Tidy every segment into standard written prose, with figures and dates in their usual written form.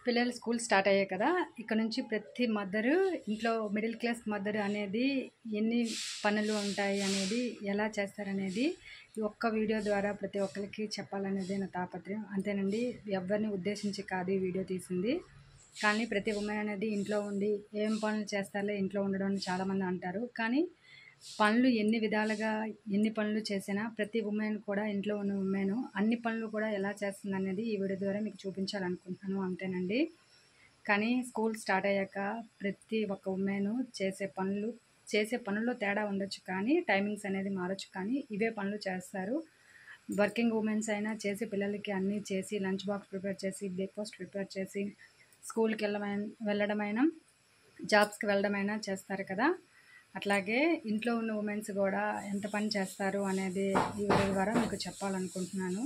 పిల్లలు school start అయ్యాయి కదా. ఇక్కడ నుంచి ప్రతి మదరు ఇంట్లో మిడిల్ క్లాస్ మదర్ అనేది ఎన్ని పనులు ఉంటాయి అనేది ఎలా చేస్తారనేది ఈ ఒక్క వీడియో ద్వారా ప్రతి ఒక్కరికి చెప్పాలనేది నా తాపత్రయం. అంతేనండి, ఎవరిని ఉద్దేశించి కాదు ఈ వీడియో తీసింది. కానీ ప్రతి ఉమెన్ అనేది ఇంట్లో ఉండి ఏం పనులు చేస్తారో ఇంట్లో ఉండడం అని చాలామంది అంటారు. కానీ పనులు ఎన్ని విధాలుగా ఎన్ని పనులు చేసినా ప్రతి ఉమెన్ కూడా ఇంట్లో ఉన్న ఉమెన్ అన్ని పనులు కూడా ఎలా చేస్తుంది అనేది ఈ వీడియో ద్వారా మీకు చూపించాలనుకుంటున్నాను. అంతేనండి. కానీ స్కూల్ స్టార్ట్ అయ్యాక ప్రతి ఒక్క ఉమెన్ చేసే పనుల్లో తేడా ఉండొచ్చు, కానీ టైమింగ్స్ అనేది మారచ్చు, కానీ ఇవే పనులు చేస్తారు. వర్కింగ్ ఉమెన్స్ అయినా చేసి పిల్లలకి అన్నీ చేసి లంచ్ బాక్స్ ప్రిపేర్ చేసి బ్రేక్ఫాస్ట్ ప్రిపేర్ చేసి స్కూల్కి వెళ్ళడమైనా జాబ్స్కి వెళ్ళడమైనా చేస్తారు కదా. అట్లాగే ఇంట్లో ఉన్న ఉమెన్స్ కూడా ఎంత పని చేస్తారు అనేది ఈ వీడియో ద్వారా మీకు చెప్పాలనుకుంటున్నాను.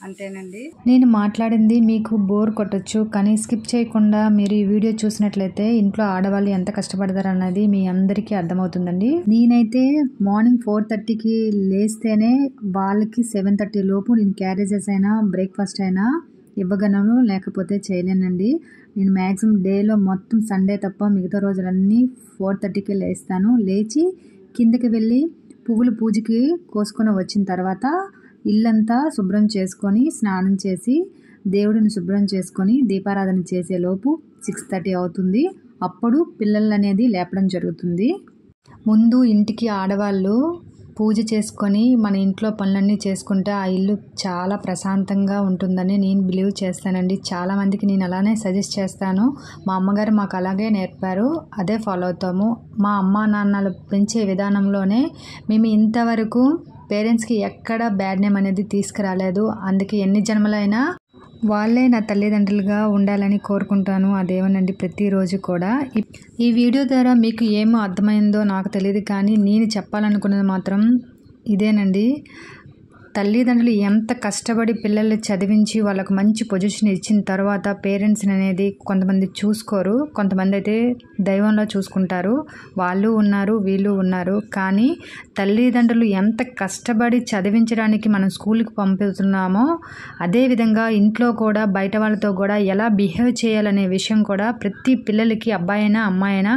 అంతేనండి. నేను మాట్లాడింది మీకు బోర్ కొట్టచ్చు, కానీ స్కిప్ చేయకుండా మీరు ఈ వీడియో చూసినట్లయితే ఇంట్లో ఆడవాళ్ళు ఎంత కష్టపడతారు అన్నది మీ అందరికీ అర్థమవుతుందండి. నేనైతే మార్నింగ్ 4:30కి లేస్తేనే వాళ్ళకి 7:30 లోపు నేను క్యారేజెస్ అయినా బ్రేక్ఫాస్ట్ అయినా ఇవ్వగలను, లేకపోతే చేయలేనండి. నేను మ్యాక్సిమం డేలో మొత్తం సండే తప్ప మిగతా రోజులన్నీ 4:30కి లేస్తాను. లేచి కిందకి వెళ్ళి పువ్వులు పూజకి కోసుకొని వచ్చిన తర్వాత ఇల్లంతా శుభ్రం చేసుకొని స్నానం చేసి దేవుడిని శుభ్రం చేసుకొని దీపారాధన చేసేలోపు 6:30 అవుతుంది. అప్పుడు పిల్లలు అనేది లేపడం జరుగుతుంది. ముందు ఇంటికి ఆడవాళ్ళు పూజ చేసుకొని మన ఇంట్లో పనులన్నీ చేసుకుంటే ఆ ఇల్లు చాలా ప్రశాంతంగా ఉంటుందని నేను బిలీవ్ చేస్తానండి. చాలామందికి నేను అలానే సజెస్ట్ చేస్తాను. మా అమ్మగారు మాకు అలాగే నేర్పారు, అదే ఫాలో అవుతాము. మా అమ్మ నాన్నలు పెంచే విధానంలోనే మేము ఇంతవరకు పేరెంట్స్కి ఎక్కడ బ్యాడ్ నేమ్ అనేది తీసుకురాలేదు. అందుకే ఎన్ని జన్మలైనా వాళ్ళే నా తల్లిదండ్రులుగా ఉండాలని కోరుకుంటాను. అదేమోనండి ప్రతిరోజు కూడా. ఈ వీడియో ద్వారా మీకు ఏమో అర్థమైందో నాకు తెలియదు, కానీ నేను చెప్పాలనుకున్నది మాత్రం ఇదేనండి. తల్లిదండ్రులు ఎంత కష్టపడి పిల్లల్ని చదివించి వాళ్ళకు మంచి పొజిషన్ ఇచ్చిన తర్వాత పేరెంట్స్ని అనేది కొంతమంది చూసుకోరు, కొంతమంది అయితే దైవంలో చూసుకుంటారు. వాళ్ళు ఉన్నారు, వీళ్ళు ఉన్నారు. కానీ తల్లిదండ్రులు ఎంత కష్టపడి చదివించడానికి మనం స్కూల్కి పంపుతున్నామో అదేవిధంగా ఇంట్లో కూడా బయట వాళ్ళతో కూడా ఎలా బిహేవ్ చేయాలనే విషయం కూడా ప్రతి పిల్లలకి అబ్బాయి అయినా అమ్మాయి అయినా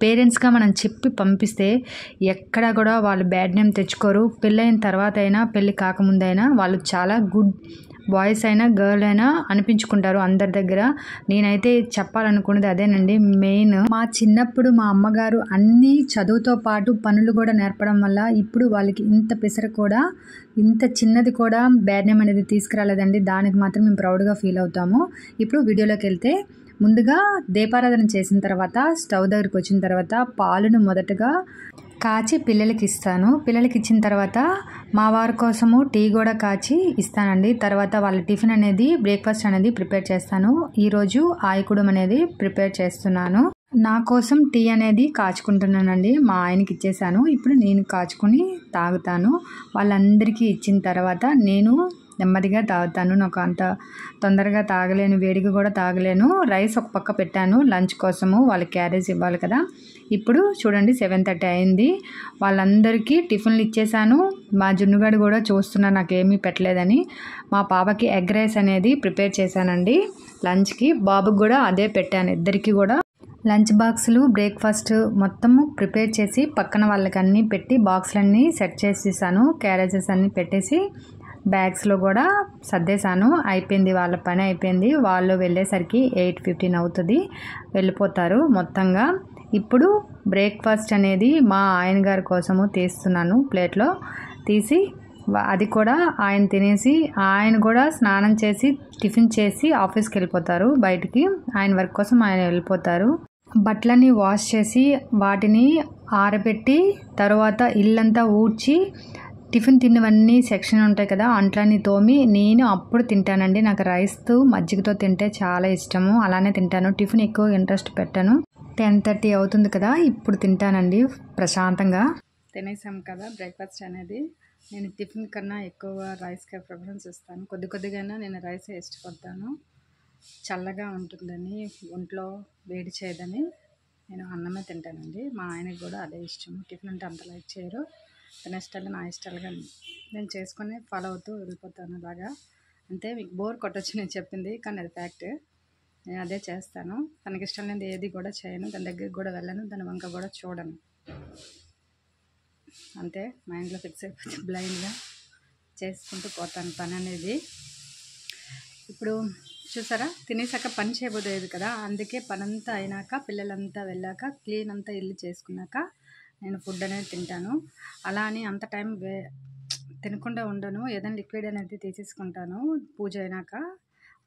పేరెంట్స్గా మనం చెప్పి పంపిస్తే ఎక్కడా కూడా వాళ్ళు బ్యాడ్ నేమ్ తెచ్చుకోరు. పెళ్ళైన తర్వాత అయినా పెళ్ళి కాకముందైనా వాళ్ళు చాలా గుడ్ బాయ్స్ అయినా గర్ల్ అయినా అనిపించుకుంటారు అందరి దగ్గర. నేనైతే చెప్పాలనుకున్నది అదేనండి మెయిన్. మా చిన్నప్పుడు మా అమ్మగారు అన్నీ చదువుతో పాటు పనులు కూడా నేర్పడం వల్ల ఇప్పుడు వాళ్ళకి ఇంత పెసర కూడా ఇంత చిన్నది కూడా బ్యాడ్ నేమ్ అనేది తీసుకురాలేదండి. దానికి మాత్రం మేము ప్రౌడ్గా ఫీల్ అవుతాము. ఇప్పుడు వీడియోలోకి వెళ్తే ముందుగా దీపారాధన చేసిన తర్వాత స్టవ్ దగ్గరికి వచ్చిన తర్వాత పాలును మొదటగా కాచి పిల్లలకి ఇస్తాను. పిల్లలకి ఇచ్చిన తర్వాత మా వారి కోసము టీ కూడా కాచి ఇస్తానండి. తర్వాత వాళ్ళ టిఫిన్ అనేది బ్రేక్ఫాస్ట్ అనేది ప్రిపేర్ చేస్తాను. ఈరోజు ఆయకుడం అనేది ప్రిపేర్ చేస్తున్నాను. నా కోసం టీ అనేది కాచుకుంటున్నానండి. మా ఆయనకి ఇచ్చేసాను. ఇప్పుడు నేను కాచుకొని తాగుతాను. వాళ్ళందరికీ ఇచ్చిన తర్వాత నేను నెమ్మదిగా తాగుతాను. నాకు అంత తొందరగా తాగలేను, వేడిగా కూడా తాగలేను. రైస్ ఒక పక్క పెట్టాను లంచ్ కోసము, వాళ్ళకి క్యారేజ్ ఇవ్వాలి కదా. ఇప్పుడు చూడండి 7:30 అయింది. వాళ్ళందరికీ టిఫిన్లు ఇచ్చేసాను. మా జున్నుగాడు కూడా చూస్తున్నా నాకేమీ పెట్టలేదని. మా పాపకి ఎగ్ రైస్ అనేది ప్రిపేర్ చేశానండి లంచ్కి. బాబుకి కూడా అదే పెట్టాను. ఇద్దరికి కూడా లంచ్ బాక్సులు బ్రేక్ఫాస్ట్ మొత్తము ప్రిపేర్ చేసి పక్కన వాళ్ళకి అన్నీ పెట్టి బాక్సులన్నీ సెట్ చేసేసాను. క్యారేజెస్ అన్నీ పెట్టేసి బ్యాగ్స్లో కూడా సర్దేశాను. అయిపోయింది, వాళ్ళ పని అయిపోయింది. వాళ్ళు వెళ్ళేసరికి 8:15 అవుతుంది, వెళ్ళిపోతారు మొత్తంగా. ఇప్పుడు బ్రేక్ఫాస్ట్ అనేది మా ఆయన గారి కోసము తీస్తున్నాను ప్లేట్లో తీసి. అది కూడా ఆయన తినేసి ఆయన కూడా స్నానం చేసి టిఫిన్ చేసి ఆఫీస్కి వెళ్ళిపోతారు బయటికి. ఆయన వర్క్ కోసం ఆయన వెళ్ళిపోతారు. బట్టలన్నీ వాష్ చేసి వాటిని ఆరబెట్టి తర్వాత ఇల్లంతా ఊడ్చి టిఫిన్ తిన్నవన్నీ సెక్షన్ ఉంటాయి కదా అంట్లన్నీ తోమి నేను అప్పుడు తింటానండి. నాకు రైస్తో మజ్జిగతో తింటే చాలా ఇష్టము, అలానే తింటాను. టిఫిన్ ఎక్కువ ఇంట్రెస్ట్ పెట్టాను. 10:30 అవుతుంది కదా, ఇప్పుడు తింటానండి ప్రశాంతంగా. తినేసాం కదా బ్రేక్ఫాస్ట్ అనేది. నేను టిఫిన్ కన్నా ఎక్కువ రైస్కే ప్రిఫరెన్స్ ఇస్తాను. కొద్దిగానే నేను రైసే ఇష్టపడతాను. చల్లగా ఉంటుందని, ఒంట్లో వేడి చేయదని నేను అన్నమే తింటానండి. మా ఆయనకి కూడా అదే ఇష్టం. టిఫిన్ అంటే అంత లైక్ చేయరు. తన ఇష్టాలు నా ఇష్టాలుగా నేను చేసుకొని ఫాలో అవుతూ వెళ్ళిపోతాను అలాగా. అంతే. మీకు బోర్ కొట్టచ్చు నేను చెప్పింది, కానీ అది ఫ్యాక్ట్. నేను అదే చేస్తాను. తనకి ఇష్టం లేనిది ఏది కూడా చేయను, దాని దగ్గరికి కూడా వెళ్ళను, దాని వంక కూడా చూడను. అంతే మైండ్లో ఫిక్స్ అయిపోతే బ్లైండ్గా చేసుకుంటూ పోతాను పని అనేది. ఇప్పుడు చూసారా, తినేసాక పని చేయబోయేది కదా, అందుకే పనంతా అయినాక పిల్లలంతా వెళ్ళాక క్లీన్ అంతా ఇల్లు చేసుకున్నాక నేను ఫుడ్ అనేది తింటాను. అలా అని అంత టైం తినకుండా ఉండను. ఏదైనా లిక్విడ్ అనేది తీసేసుకుంటాను. పూజ అయినాక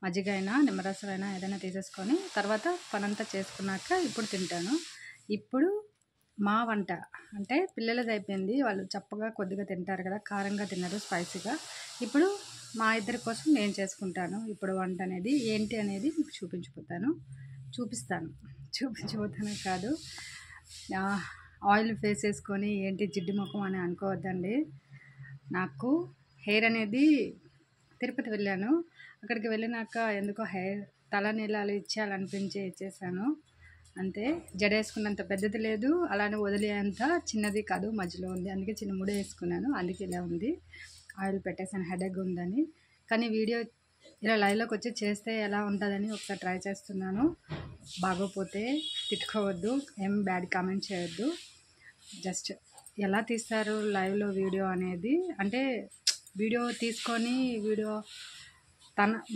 మజ్జిగ అయినా నిమ్మరసం అయినా ఏదైనా తీసేసుకొని తర్వాత పనంతా చేసుకున్నాక ఇప్పుడు తింటాను. ఇప్పుడు మా వంట అంటే పిల్లలది అయిపోయింది. వాళ్ళు చప్పగా కొద్దిగా తింటారు కదా, కారంగా తిన్నారు, స్పైసీగా. ఇప్పుడు మా ఇద్దరి కోసం నేను చేసుకుంటాను. ఇప్పుడు వంట అనేది ఏంటి అనేది మీకు చూపించబోతాను కాదు, ఆయిల్ ఫేస్ వేసుకొని ఏంటి జిడ్డు ముఖం అని అనుకోవద్దండి. నాకు హెయిర్ అనేది తిరుపతి వెళ్ళాను. అక్కడికి వెళ్ళినాక ఎందుకో తలనీలాలు ఇచ్చేసాను. అంతే, జడ వేసుకున్నంత పెద్దది లేదు, అలానే వదిలేంత చిన్నది కాదు, మధ్యలో ఉంది. అందుకే చిన్న ముడి వేసుకున్నాను, అందుకే ఇలా ఉంది. ఆయిల్ పెట్టేసాను, హెడేక్ ఉందని. కానీ వీడియో ఇలా లైవ్లోకి వచ్చి చేస్తే ఎలా ఉంటుందని ఒకసారి ట్రై చేస్తున్నాను. బాగోపోతే తిట్టుకోవద్దు, ఏం బ్యాడ్ కామెంట్ చేయొద్దు. జస్ట్ ఎలా తీస్తారు లైవ్లో వీడియో అనేది, అంటే వీడియో తీసుకొని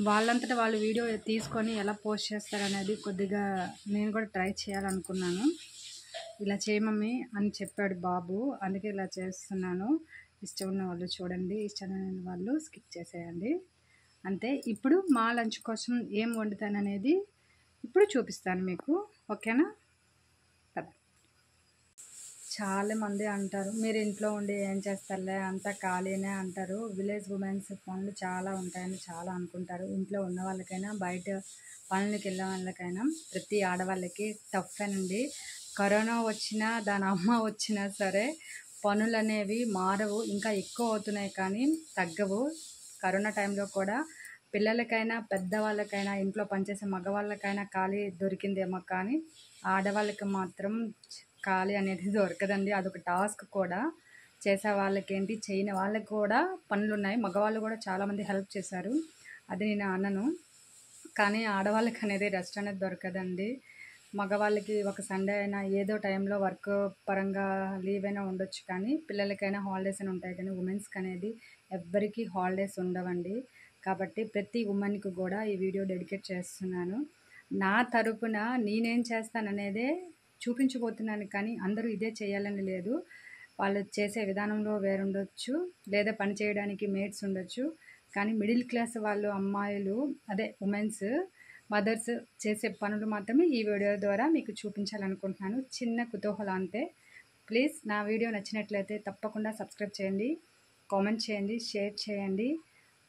వాళ్ళంతటా వాళ్ళు వీడియో తీసుకొని ఎలా పోస్ట్ చేస్తారనేది కొద్దిగా నేను కూడా ట్రై చేయాలనుకున్నాను. ఇలా చేయమమ్మీ అని చెప్పాడు బాబు, అందుకే ఇలా చేస్తున్నాను. ఇష్టం ఉన్న వాళ్ళు చూడండి, ఇష్టం లేని వాళ్ళు స్కిప్ చేసేయండి. అంతే. ఇప్పుడు మా లంచ్ కోసం ఏం వండుతాననేది ఇప్పుడు చూపిస్తాను మీకు, ఓకేనా? చాలామంది అంటారు, మీరు ఇంట్లో ఉండి ఏం చేస్తారులే అంతా ఖాళీనే అంటారు. విలేజ్ ఉమెన్స్ పనులు చాలా ఉంటాయని చాలా అనుకుంటారు. ఇంట్లో ఉన్న వాళ్ళకైనా బయట పనులకి వెళ్ళే వాళ్ళకైనా ప్రతి ఆడవాళ్ళకి టఫేనండి. కరోనా వచ్చినా దాని అమ్మ వచ్చినా సరే పనులు అనేవి మారవు, ఇంకా ఎక్కువ అవుతున్నాయి కానీ తగ్గవు. కరోనా టైంలో కూడా పిల్లలకైనా పెద్దవాళ్ళకైనా ఇంట్లో పనిచేసే మగవాళ్ళకైనా ఖాళీ దొరికిందేమో, కానీ ఆడవాళ్ళకి మాత్రం ఖాళీ అనేది దొరకదండి. అదొక టాస్క్ కూడా. చేసే వాళ్ళకేంటి, చేయని వాళ్ళకి కూడా పనులు ఉన్నాయి. మగవాళ్ళు కూడా చాలామంది హెల్ప్ చేశారు, అది నేను అనను. కానీ ఆడవాళ్ళకి అనేది రెస్ట్ అనేది దొరకదండి. మగవాళ్ళకి ఒక సండే అయినా ఏదో టైంలో వర్క్ పరంగా లీవ్ అయినా ఉండొచ్చు, కానీ పిల్లలకైనా హాలిడేస్ అని ఉంటాయి. కానీ ఉమెన్స్కి అనేది ఎవ్వరికీ హాలిడేస్ ఉండవండి. కాబట్టి ప్రతి ఉమెన్కి కూడా ఈ వీడియో డెడికేట్ చేస్తున్నాను. నా తరపున నేనేం చేస్తాననేదే చూపించబోతున్నాను, కానీ అందరూ ఇదే చేయాలని లేదు. వాళ్ళు చేసే విధానంలో వేరుండొచ్చు, లేదా పని చేయడానికి మేట్స్ ఉండొచ్చు, కానీ మిడిల్ క్లాస్ వాళ్ళు అమ్మాయిలు, అదే ఉమెన్స్ మదర్స్ చేసే పనులు మాత్రమే ఈ వీడియో ద్వారా మీకు చూపించాలనుకుంటున్నాను. చిన్న కుతూహలం అంతే. ప్లీజ్ నా వీడియో నచ్చినట్లయితే తప్పకుండా సబ్స్క్రైబ్ చేయండి, కామెంట్ చేయండి, షేర్ చేయండి.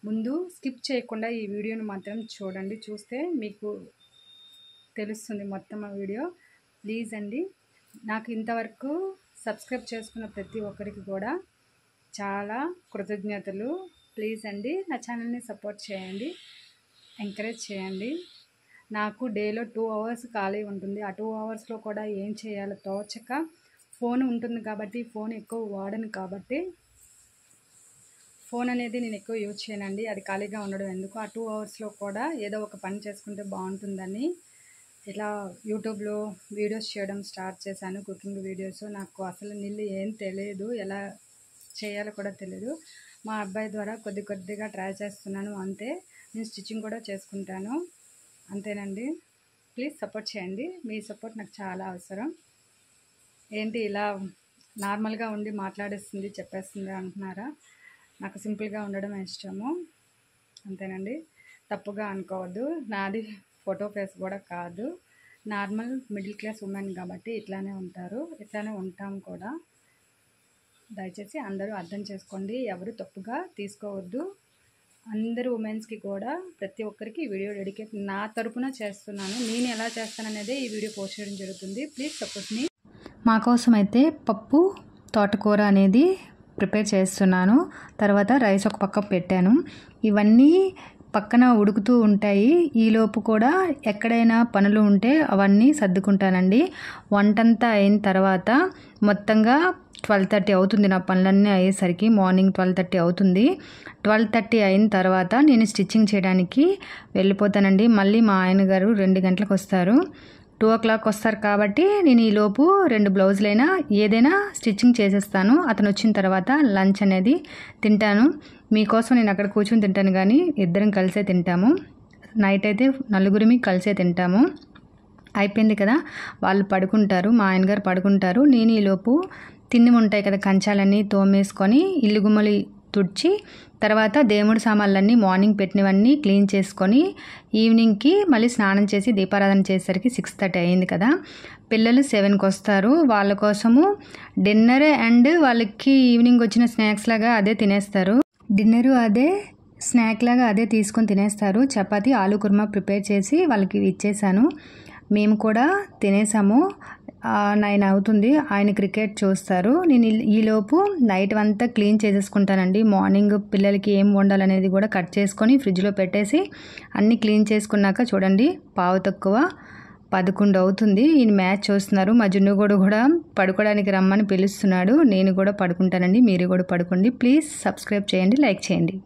ముందు స్కిప్ చేయకుండా ఈ వీడియోని మాత్రం చూడండి, చూస్తే మీకు తెలుస్తుంది మొత్తం ఆ వీడియో. ప్లీజ్ అండి, నాకు ఇంతవరకు సబ్స్క్రైబ్ చేసుకున్న ప్రతి ఒక్కరికి కూడా చాలా కృతజ్ఞతలు. ప్లీజ్ అండి, నా ఛానల్ని సపోర్ట్ చేయండి, ఎంకరేజ్ చేయండి. నాకు డేలో 2 hours ఖాళీ ఉంటుంది. ఆ 2 hours కూడా ఏం చేయాలో తోచక ఫోన్ ఉంటుంది కాబట్టి, ఫోన్ ఎక్కువ వాడను కాబట్టి ఫోన్ అనేది నేను ఎక్కువ యూజ్ చేయనండి. అది ఖాళీగా ఉండడం ఎందుకు, ఆ 2 hours కూడా ఏదో ఒక పని చేసుకుంటే బాగుంటుందని ఇలా యూట్యూబ్లో వీడియోస్ చేయడం స్టార్ట్ చేశాను, కుకింగ్ వీడియోస్. నాకు అసలు ఏం తెలియదు, ఎలా చేయాలో కూడా తెలియదు. మా అబ్బాయి ద్వారా కొద్దిగా ట్రై చేస్తున్నాను అంతే. నేను స్టిచ్చింగ్ కూడా చేసుకుంటాను, అంతేనండి. ప్లీజ్ సపోర్ట్ చేయండి, మీ సపోర్ట్ నాకు చాలా అవసరం. ఏంటి ఇలా నార్మల్గా ఉండి మాట్లాడేస్తుంది, చెప్పేస్తుంది అంటున్నారా? నాకు సింపుల్గా ఉండడం ఇష్టము, అంతేనండి. తప్పుగా అనుకోవద్దు, నాది ఫోటో ఫేస్ కూడా కాదు. నార్మల్ మిడిల్ క్లాస్ ఉమెన్ కాబట్టి ఇట్లానే ఉంటారు, ఇట్లానే ఉంటాం కూడా. దయచేసి అందరూ అర్థం చేసుకోండి, ఎవరు తప్పుగా తీసుకోవద్దు. అందరూ ఉమెన్స్కి కూడా ప్రతి ఒక్కరికి ఈ వీడియో డెడికేట్ నా తరపున చేస్తున్నాను. నేను ఎలా చేస్తాననేదే ఈ వీడియో పోస్ట్ చేయడం జరుగుతుంది. ప్లీజ్ సపోర్ట్ మీ. మా కోసం అయితే పప్పు తోటకూర అనేది ప్రిపేర్ చేస్తున్నాను. తర్వాత రైస్ ఒక పక్క పెట్టాను. ఇవన్నీ పక్కన ఉడుకుతూ ఉంటాయి. ఈలోపు కూడా ఎక్కడైనా పనులు ఉంటే అవన్నీ సర్దుకుంటానండి. వంటంతా అయిన తర్వాత మొత్తంగా 12:30 అవుతుంది నా పనులన్నీ అయ్యేసరికి. మార్నింగ్ 12:30 అవుతుంది. 12:30 అయిన తర్వాత నేను స్టిచ్చింగ్ చేయడానికి వెళ్ళిపోతానండి. మళ్ళీ మా ఆయన గారు 2 గంటలకు వస్తారు. 2 o'clock వస్తారు కాబట్టి నేను ఈలోపు 2 బ్లౌజులైనా ఏదైనా స్టిచ్చింగ్ చేసేస్తాను. అతను వచ్చిన తర్వాత లంచ్ అనేది తింటాను. మీకోసం నేను అక్కడ కూర్చొని తింటాను కానీ ఇద్దరం కలిసే తింటాము. నైట్ అయితే నలుగురిమి కలిసే తింటాము. అయిపోయింది కదా, వాళ్ళు పడుకుంటారు, మా ఆయన గారు పడుకుంటారు. నేను ఈలోపు తిన్నవి ఉంటాయి కదా కంచాలన్నీ తోమేసుకొని ఇల్లు గుమ్మలి తుడిచి తర్వాత దేవుడి సామాన్లన్నీ మార్నింగ్ పెట్టినవన్నీ క్లీన్ చేసుకొని ఈవినింగ్కి మళ్ళీ స్నానం చేసి దీపారాధన చేసేసరికి 6:30 అయింది కదా. పిల్లలు 7కి వస్తారు. వాళ్ళ కోసము డిన్నర్ అండ్ వాళ్ళకి ఈవినింగ్ వచ్చిన స్నాక్స్ లాగా అదే తినేస్తారు. డిన్నరు అదే, స్నాక్ లాగా అదే తీసుకొని తినేస్తారు. చపాతీ ఆలు కుర్మా ప్రిపేర్ చేసి వాళ్ళకి ఇచ్చేసాను. మేము కూడా తినేసాము. 9 అవుతుంది. ఆయన క్రికెట్ చూస్తారు. నేను ఈలోపు నైట్ అంతా క్లీన్ చేసేసుకుంటానండి. మార్నింగ్ పిల్లలకి ఏం వండాలనేది కూడా కట్ చేసుకొని ఫ్రిడ్జ్లో పెట్టేసి అన్నీ క్లీన్ చేసుకున్నాక చూడండి 11:15 అవుతుంది. ఈయన మ్యాచ్ చూస్తున్నారు. మా జున్నుగోడు కూడా పడుకోవడానికి రమ్మని పిలుస్తున్నాడు. నేను కూడా పడుకుంటానండి. మీరు కూడా పడుకోండి. ప్లీజ్ సబ్స్క్రైబ్ చేయండి, లైక్ చేయండి.